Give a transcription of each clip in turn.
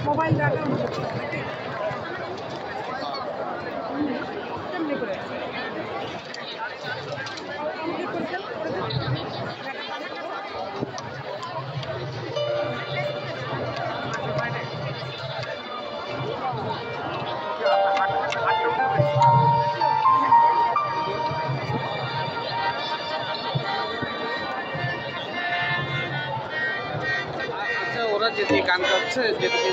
Mobile রাখা ওরা যেদিকে গান করছে যেদিকে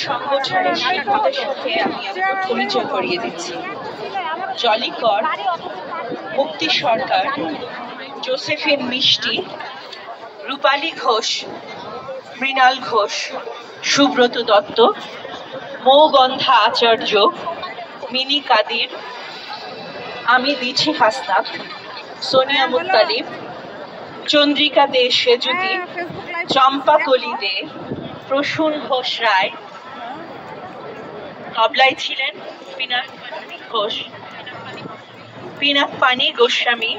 সংগঠনের শিল্পীদের সাথে আমি আপনার পরিচয় করিয়ে দিচ্ছি। জলিকর, মুক্তি সরকার, জোসেফিন মিষ্টি, রূপালী ঘোষ, মৃণাল ঘোষ, সুব্রত দত্ত, মৌগন্ধা আচার্য, মিনি কাদির, আমি দিছি হাসনাত, সোনিয়া মুত্তালিব, চন্দ্রিকা দে সেজুতি, চম্পা কলি দে, প্রসূন ঘোষ রায়, তবলায় ছিলেন পিনাকপানি গোস্বামী,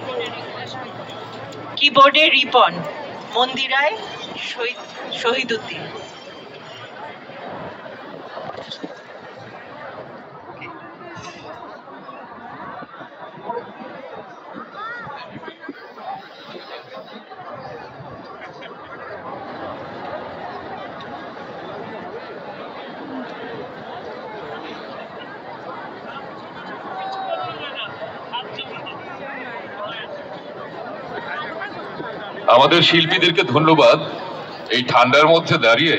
কিবোর্ডে রিপন, মন্দিরায় শহীদুদ্দিন। আমাদের শিল্পীদেরকে ধন্যবাদ। এই ঠান্ডার মধ্যে দাঁড়িয়ে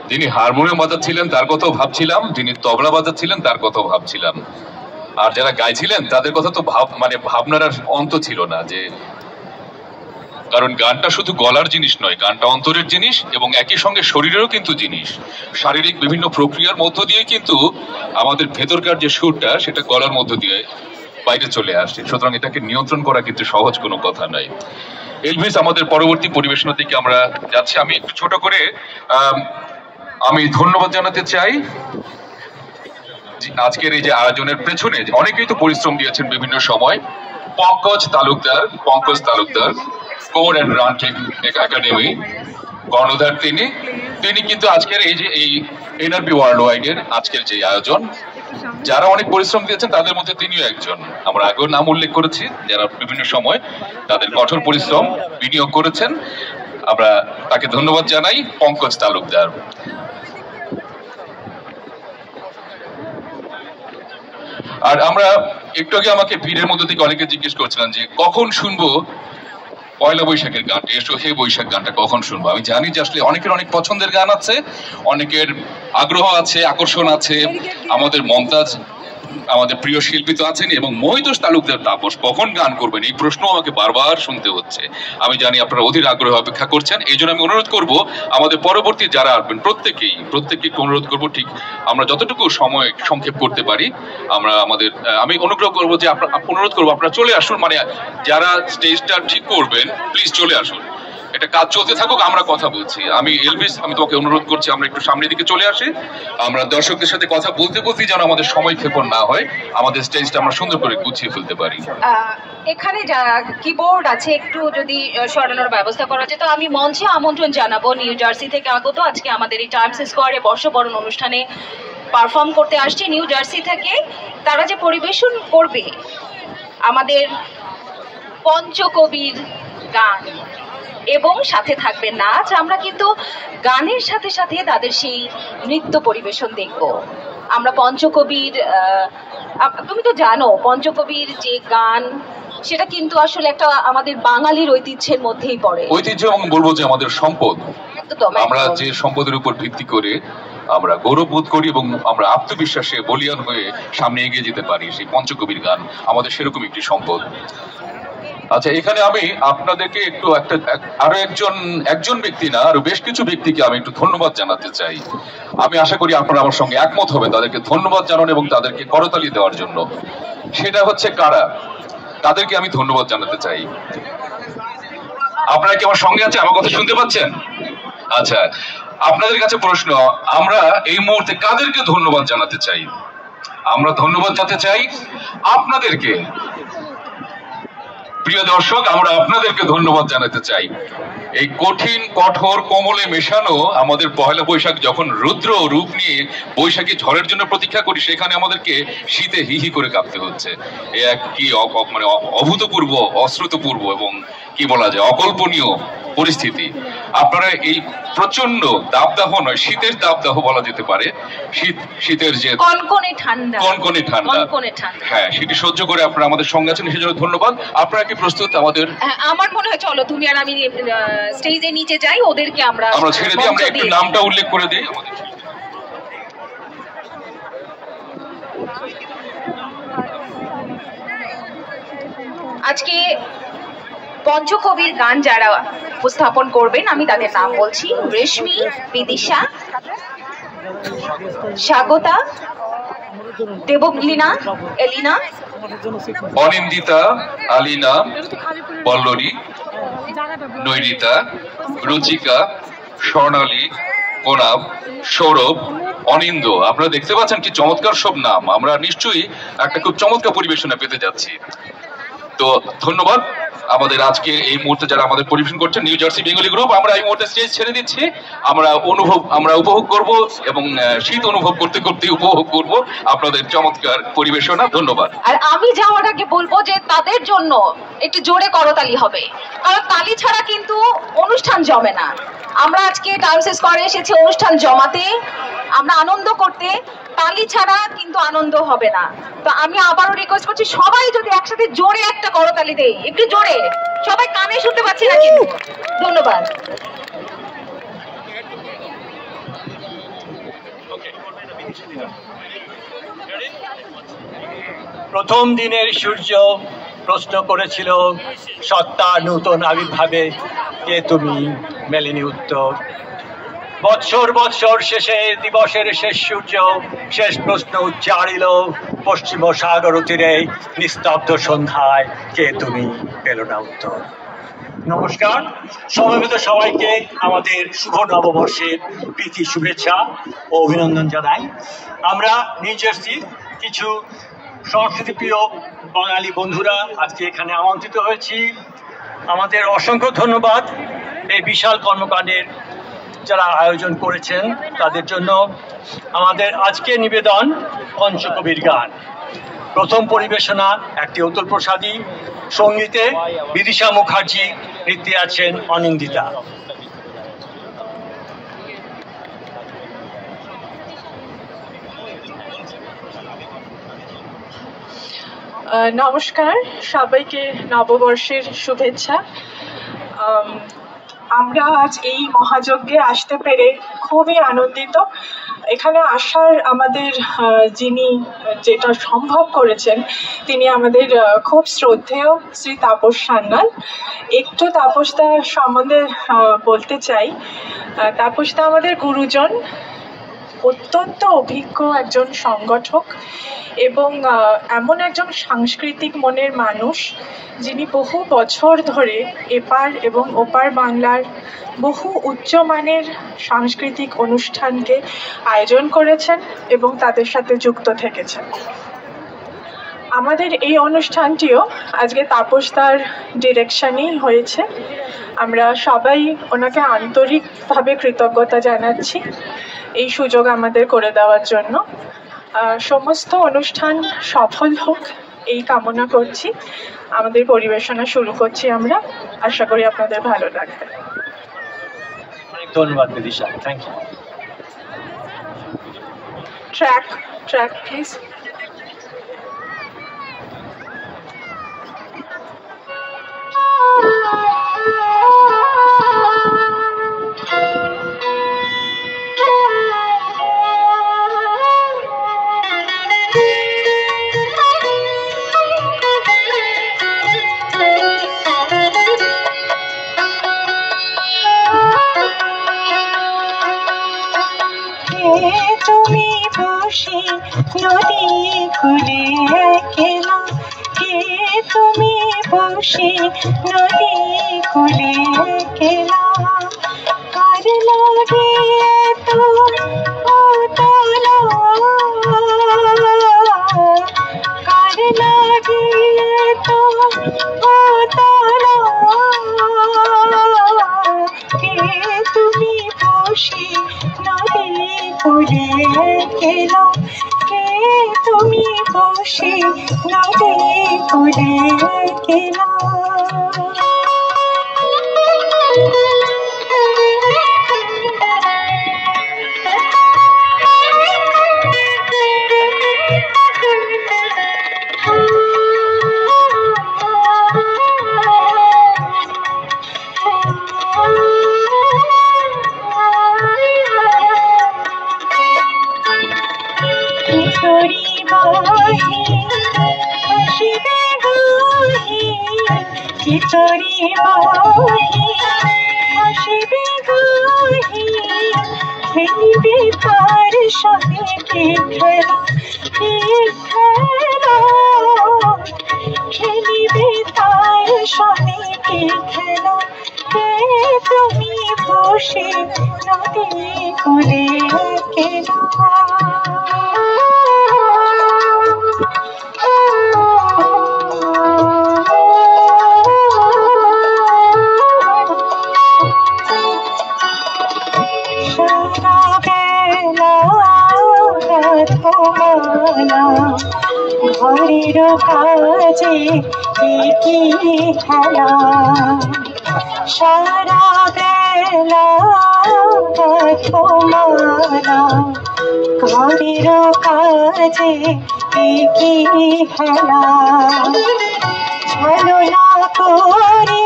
যিনি হারমোনিয়াম বাজাচ্ছিলেন তার কথাও ভাবছিলাম, যিনি তবলা বাজাচ্ছিলেন তার কথাও ভাবছিলাম, আর যারা গাইছিলেন তাদের কথা তো ভাবনার আর অন্ত ছিল না। যে কারণ গানটা শুধু গলার জিনিস নয়, গানটা অন্তরের জিনিস এবং একই সঙ্গে শরীরেরও কিন্তু জিনিস। শারীরিক বিভিন্ন প্রক্রিয়ার মধ্য দিয়ে কিন্তু আমাদের ভেতরকার যে সুরটা সেটা গলার মধ্য দিয়ে বাইরে চলে আসে। সুতরাং এটাকে নিয়ন্ত্রণ করা কিন্তু সহজ কোনো কথা নয়। এলভিস আমাদের পরবর্তী পরিবেশনা থেকে আমরা যাচ্ছি। আমি একটু ছোট করে আমি ধন্যবাদ জানাতে চাই আজকের এই যে আয়োজনের পেছনে অনেকেই তো পরিশ্রম দিয়েছেন বিভিন্ন সময়। Pankaj Talukdar core and run academy কর্ণধার, তিনি কিন্তু আজকের এই যে এই এনআরবি ওয়ার্ল্ড ওয়াইডের আজকের যে আয়োজন, যারা অনেক পরিশ্রম দিয়েছেন তাদের মধ্যে তিনিও একজন। আমরা আগেও নাম উল্লেখ করেছি, যারা বিভিন্ন সময় তাদের কঠোর পরিশ্রম বিনিয়োগ করেছেন। আমরা তাকে ধন্যবাদ জানাই, পঙ্কজ তালুকদার। আর আমরা একটু আগে আমাকে ভিড়ের মধ্যে থেকে অনেকে জিজ্ঞেস করছিলেন যে কখন শুনবো পয়লা বৈশাখের গানটা, এসো হে বৈশাখ গানটা কখন শুনবো। আমি জানি যে আসলে অনেকের অনেক পছন্দের গান আছে, অনেকের আগ্রহ আছে, আকর্ষণ আছে। আমাদের মমতাজ, আমাদের প্রিয় শিল্পী তো আছেন, এবং মহিতোষ তালুকদার তাপস কখন গান করবেন এই প্রশ্ন আমাকে বারবার শুনতে হচ্ছে। আমি জানি আপনারা অধীর আগ্রহে অপেক্ষা করছেন। এই জন্য আমি অনুরোধ করব আমাদের পরবর্তী যারা আসবেন প্রত্যেককে অনুরোধ করব, ঠিক আমরা যতটুকু সময় সংক্ষেপ করতে পারি আমরা আমি অনুগ্রহ করব যে অনুরোধ করবো আপনারা চলে আসুন। মানে যারা স্টেজটা ঠিক করবেন প্লিজ চলে আসুন, এটা কাজ চলতে থাকুক, আমরা কথা বলছি। আমি এলভিস, আমি তোমাকে অনুরোধ করছি আমরা একটু সামনের দিকে চলে আসি। আমরা দর্শকদের সাথে কথা বলতে বলতেই যেন আমাদের সময় ক্ষেপণ না হয়, আমাদের স্টেজটা আমরা সুন্দর করে গুছিয়ে ফেলতে পারি। এখানে কিবোর্ড আছে, একটু যদি সরানোর ব্যবস্থা করা যেত। আমি মঞ্চে আমন্ত্রণ জানাবো নিউ জার্সি থেকে আগত আজকে আমাদের এই টাইমস স্কোয়ারে বর্ষবরণ অনুষ্ঠানে পারফর্ম করতে আসছে নিউ জার্সি থেকে। তারা যে পরিবেশন করবে আমাদের পঞ্চকবির গান এবং সাথে থাকবে নাচ। আমরা কিন্তু গানের সাথে সাথে তাদের সেই নৃত্য পরিবেশন দেখব। আমরা পঞ্চকবির, তুমি তো জানো পঞ্চকবির যে গান সেটা কিন্তু আসলে একটা আমাদের বাঙালির ঐতিহ্যের মধ্যেই পড়ে। ঐতিহ্য এবং বলবো যে আমাদের সম্পদ। আমরা যে সম্পদের উপর ভিত্তি করে আমরা গৌরব বোধ করি এবং আমরা আত্মবিশ্বাসে বলিয়ান হয়ে সামনে এগিয়ে যেতে পারি, সেই পঞ্চকবির গান আমাদের সেরকম একটি সম্পদ। আচ্ছা, এখানে আমি আপনাদেরকে একটু আরো একজন ব্যক্তি না, আরো বেশ কিছু ব্যক্তিকে আমি একটু ধন্যবাদ জানাতে চাই। আমি আশা করি আপনারা আমার সঙ্গে একমত হবেন তাদেরকে ধন্যবাদ জানানো এবং তাদেরকে করতালি দেওয়ার জন্য। সেটা হচ্ছে কারা, তাদেরকে আমি ধন্যবাদ জানাতে চাই। আপনারা কি আমার সঙ্গে আছে? আমার কথা শুনতে পাচ্ছেন? আচ্ছা, আপনাদের কাছে প্রশ্ন, আমরা এই মুহূর্তে কাদেরকে ধন্যবাদ জানাতে চাই? আমরা ধন্যবাদ জানাতে চাই আপনাদেরকে। প্রিয় দর্শক, আমরা আপনাদেরকে ধন্যবাদ জানাতে চাই। এই কঠিন কঠোর কোমলে মেশানো আমাদের পহেলা বৈশাখ যখন রুদ্র রূপ নিয়ে বৈশাখী ঝড়ের জন্য প্রতীক্ষা করি, সেখানে আমাদেরকে শীতে হি হি করে কাঁপতে হচ্ছে। এ এক কি মানে অভূতপূর্ব, অশ্রুতপূর্ব এবং কি বলা যায় অকল্পনীয় পরিস্থিতি। আপনারা এই প্রচন্ড দাবদাহ নয়, শীতের দাবদাহ বলা যেতে পারে, শীতের যে কনকনে ঠান্ডা, হ্যাঁ, সেটি সহ্য করে আপনারা আমাদের সঙ্গে আছেন, সেজন্য ধন্যবাদ। আপনারা কি প্রস্তুত? আমাদের আমার মনে হয় চলো তুমি আর আমি স্টেজে নিচে যাই, ওদেরকে আমরা ছেড়ে দিই। আমরা একটু নামটা উল্লেখ করে দিই আমাদের। আজকে পঞ্চকবির গান যারা উপস্থাপন করবেন আমি তাদের নাম বলছি: রেশমি, বিদিশা, স্বাগতা, দেবলীনা, এলিনা, অনিন্দিতা, আলিনা, পল্লরী, নৈরিতা, রুচিকা, স্বর্ণালী, কোনাব, সৌরভ, অনিন্দ। আপনারা দেখতে পাচ্ছেন কি চমৎকার সব নাম। আমরা নিশ্চয়ই একটা খুব চমৎকার পরিবেশনা পেতে যাচ্ছি। তো ধন্যবাদ আমাদের আজকে এই মুহূর্তে যারা আমাদের পরিবেশন করছেন, নিউ জার্সি বেঙ্গলি গ্রুপ। আমরা এই মুহূর্তে স্টেজ ছেড়ে দিচ্ছি। আমরা উপভোগ করব এবং শীত অনুভব করতে করতে উপভোগ করব আপনাদের চমৎকার পরিবেশনা। ধন্যবাদ। আর আমি যাওয়ার আগে বলবো যে তাদের জন্য একটু জোরে করতালি হবে, কারণ তালি ছাড়া কিন্তু অনুষ্ঠান জমে না। আমরা আজকে ডান্স স্কোয়ারে এসেছি অনুষ্ঠান জমাতে, আমরা আনন্দ করতে, তালি ছাড়া কিন্তু আনন্দ হবে না। তো আমি আবারও রিকোয়েস্ট করছি, সবাই যদি একসাথে জোরে একটা করতালি দেই, একটু জোরে, সবাই কানে শুনতে পাচ্ছি না কিন্তু। ধন্যবাদ। প্রথম দিনের সূর্য প্রশ্ন করেছিল সত্তা নূতন আবির্ভাবে, কে তুমি? মেলেনি উত্তর। বৎসর বৎসর শেষে দিবসের শেষ সূর্য শেষ প্রশ্ন উচ্চারিল পশ্চিম সাগর তীরে নিস্তব্ধ সন্ধ্যায়, কে তুমি? পেল না উত্তর। নমস্কার সমবেত সবাইকে আমাদের শুভ নববর্ষের প্রীতি শুভেচ্ছা ও অভিনন্দন জানাই। আমরা নিউ জার্সির কিছু সংস্কৃতিপ্রিয় বাঙালি বন্ধুরা আজকে এখানে আমন্ত্রিত হয়েছি। আমাদের অসংখ্য ধন্যবাদ এই বিশাল কর্মকাণ্ডের যারা আয়োজন করেছেন তাদের জন্য। আমাদের আজকের নিবেদন পঞ্চকবির গান। প্রথম পরিবেশনা একটি অতুল প্রসাদী, সঙ্গীতে বিদিশা মুখার্জি, নৃত্যে আছেন অনিন্দিতা। নমস্কার, সবাইকে নববর্ষের শুভেচ্ছা। আমরা আজ এই মহাযজ্ঞে আসতে পেরে খুবই আনন্দিত। এখানে আসার আমাদের যিনি যেটা সম্ভব করেছেন তিনি আমাদের খুব শ্রদ্ধেয় শ্রী তাপস সান্যাল। একটু তাপসদা সম্বন্ধে বলতে চাই। তাপসদা আমাদের গুরুজন, অত্যন্ত অভিজ্ঞ একজন সংগঠক এবং এমন একজন সাংস্কৃতিক মনের মানুষ যিনি বহু বছর ধরে এপার এবং ওপার বাংলার বহু উচ্চমানের সাংস্কৃতিক অনুষ্ঠানকে আয়োজন করেছেন এবং তাদের সাথে যুক্ত থেকেছেন। আমাদের এই অনুষ্ঠানটিও আজকে তাপসদার ডিরেকশনেই হয়েছে। আমরা সবাই ওনাকে আন্তরিকভাবে কৃতজ্ঞতা জানাচ্ছি এই সুযোগ আমাদের করে দেওয়ার জন্য। সমস্ত অনুষ্ঠান সফল হোক এই কামনা করছি। আমাদের পরিবেশনা শুরু করছি আমরা। আশা করি আপনাদের ভালো লাগবে। ধন্যবাদ Bidisha, thank you. Track please. তুমি বসে নদী কুলে একলা, কে তুমি বসে নদী কুলে একলা, কার লাগে কেলা কে তুমি বসে নদী কুলে কেলা খিচুড়ি বাহি আসিবে গাহি খেলিবে তার সঙ্গে খেলা খেলিবে তার সঙ্গে খেলা কে তুমি বসে নদী কুলে কেলা ঘরের কাজে কি খেলা সারা বেলা তোমারা ঘরের কাজে কি খেলা ছলনা করে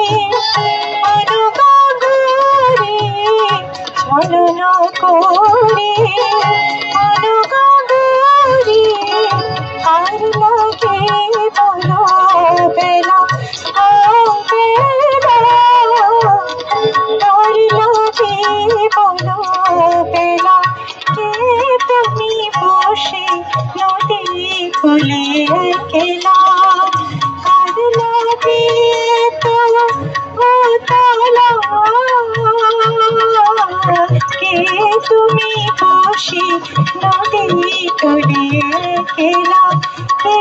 অনুগাগরে ছলনা করে অনুগাগরে আর লাগে বলো বেলা বেলা আর লাগে বলো বেলা কে তুমি বসে নদী কুলে কেলা আর লাগে তো তালা কে তুমি বসে নদী কুলে কেলা কে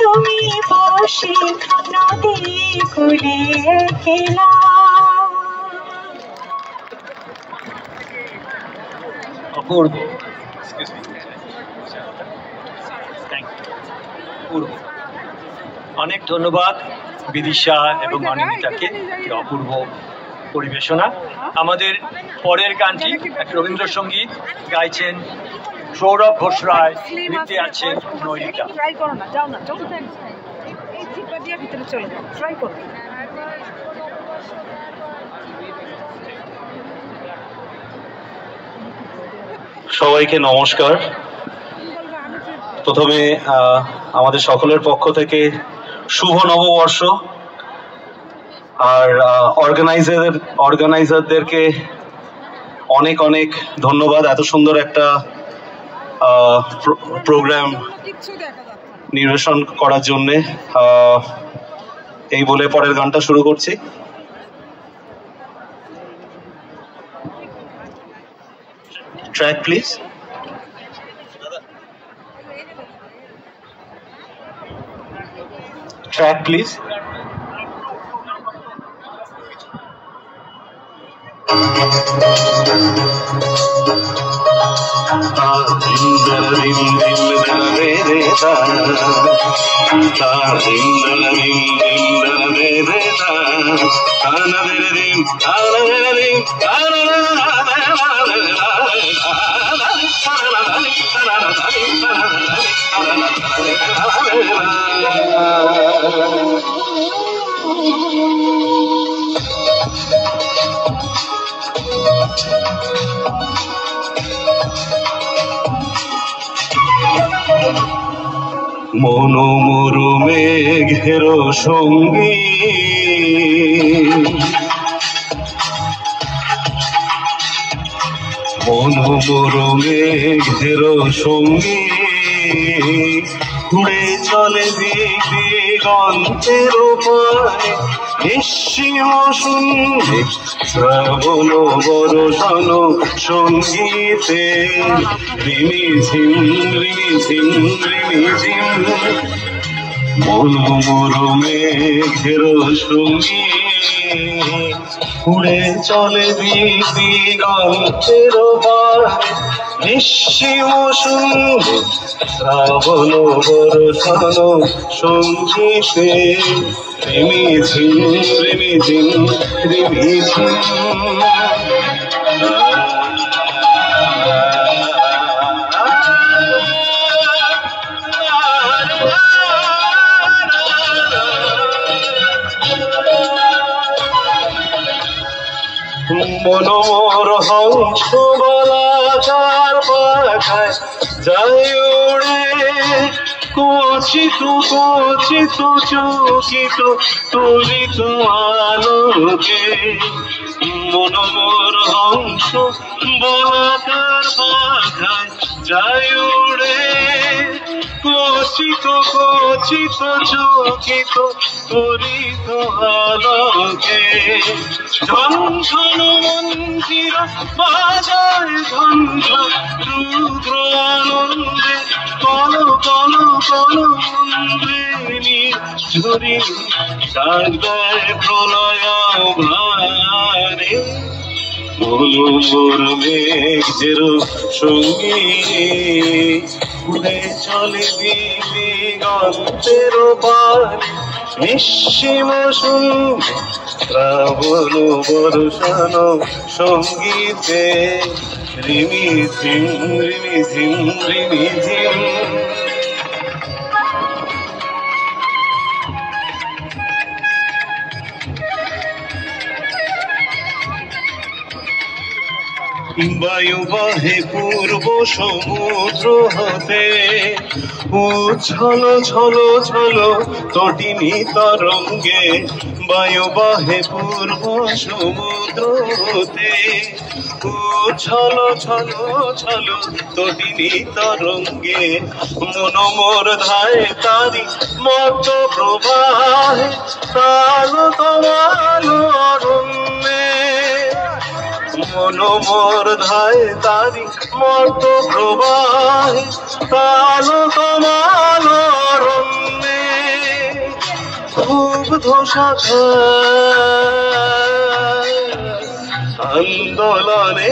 তুমি বসে নদী কুলে কেলা অপূর্ব অনেক ধন্যবাদ বিদিশা এবং অনিন্দিতাকে অপূর্ব পরিবেশনা। আমাদের পরের গানটি একটা রবীন্দ্রসঙ্গীত গাইছেন সৌরভ ঘোষ রায়, নৃত্যে আছেন নৈরিতা। সবাইকে নমস্কার। প্রথমে আমাদের সকলের পক্ষ থেকে শুভ নববর্ষ। আর অর্গানাইজারদেরকে অনেক অনেক ধন্যবাদ এত সুন্দর একটা প্রোগ্রাম নির্বাচন করার জন্যে। এই বলে পরের গানটা শুরু করছি। Track please. Track please. মনোমরু মেঘের সঙ্গী মনোমরু মেঘের সঙ্গী উড়ে চলে দিগন্তের পানে নিঃসীম শুনবে শ্রাবণ বরষণ সঙ্গীতে রিমিঝিম রিমিঝিম রিমিঝিম মনোমর মেঘের সঙ্গী উড়ে চলে দিগন্তের পারে নিঃসীম শূন্যে শ্রাবণ বর্ষণ সঙ্গীতে রিমিঝিম রিমিঝিম রিমিঝিম মনোর হংস বলাকার পাখায় যায় উড়ে কচিত কচিত চকিত তুলিত আলোকে মনোর হংস বলাকার পাখায় যায় উড়ে কচিত কচিত চকিত তুলিত আলোকে ঝনঝন মন্দির বাজায় ঝনঝন রুদ্র আনন্দে কল কল কল মন্দিনী ঝুরি কাঁদায় প্রলয় ভারে মোর মেঘের সঙ্গী উড়ে চলে দিগন্তের পারে নিঃসীম শূন্যে শ্রাবণ বর্ষণ সঙ্গীতে রিমিঝিম রিমিঝিম রিমিঝিম বায়ু বাহে পূর্ব সমুদ্র হতে উচ্ছল ছল ছল তটিনী তরঙ্গে বায়ু বাহে পূর্ব সমুদ্র হতে উচ্ছল ছল ছল তটিনী তরঙ্গে মনোমর ধায় তারি মত প্রবাহে তাল তোমাল অরণ্যে মনোমর ধায় তারি মত প্রবাহে তাল তোমাল অরণ্যে খুব ধোষা আন্দোলনে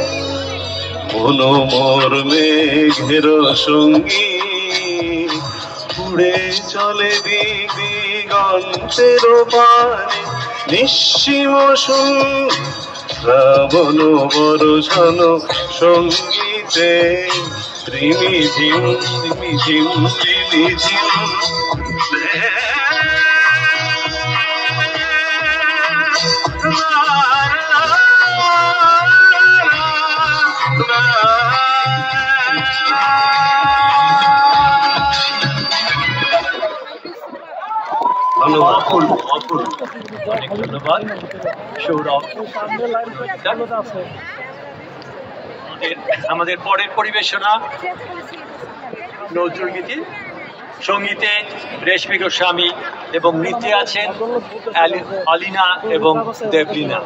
মনোমর মেঘের সঙ্গী উড়ে চলে দিগন্তের পারে নিঃসীম শূন্যে শ্রাবণ বর্ষণ সঙ্গীতে রিমিঝিম রিমিঝিম রিমিঝিম অপূর্ব অপূর্ব অনেক ধন্যবাদ সৌরভ। আমাদের পরের পরিবেশনা নজরুল গীতি, সঙ্গীতে রেশমি গোস্বামী এবং নৃত্যে আছেন আলিনা এবং দেবলীনা।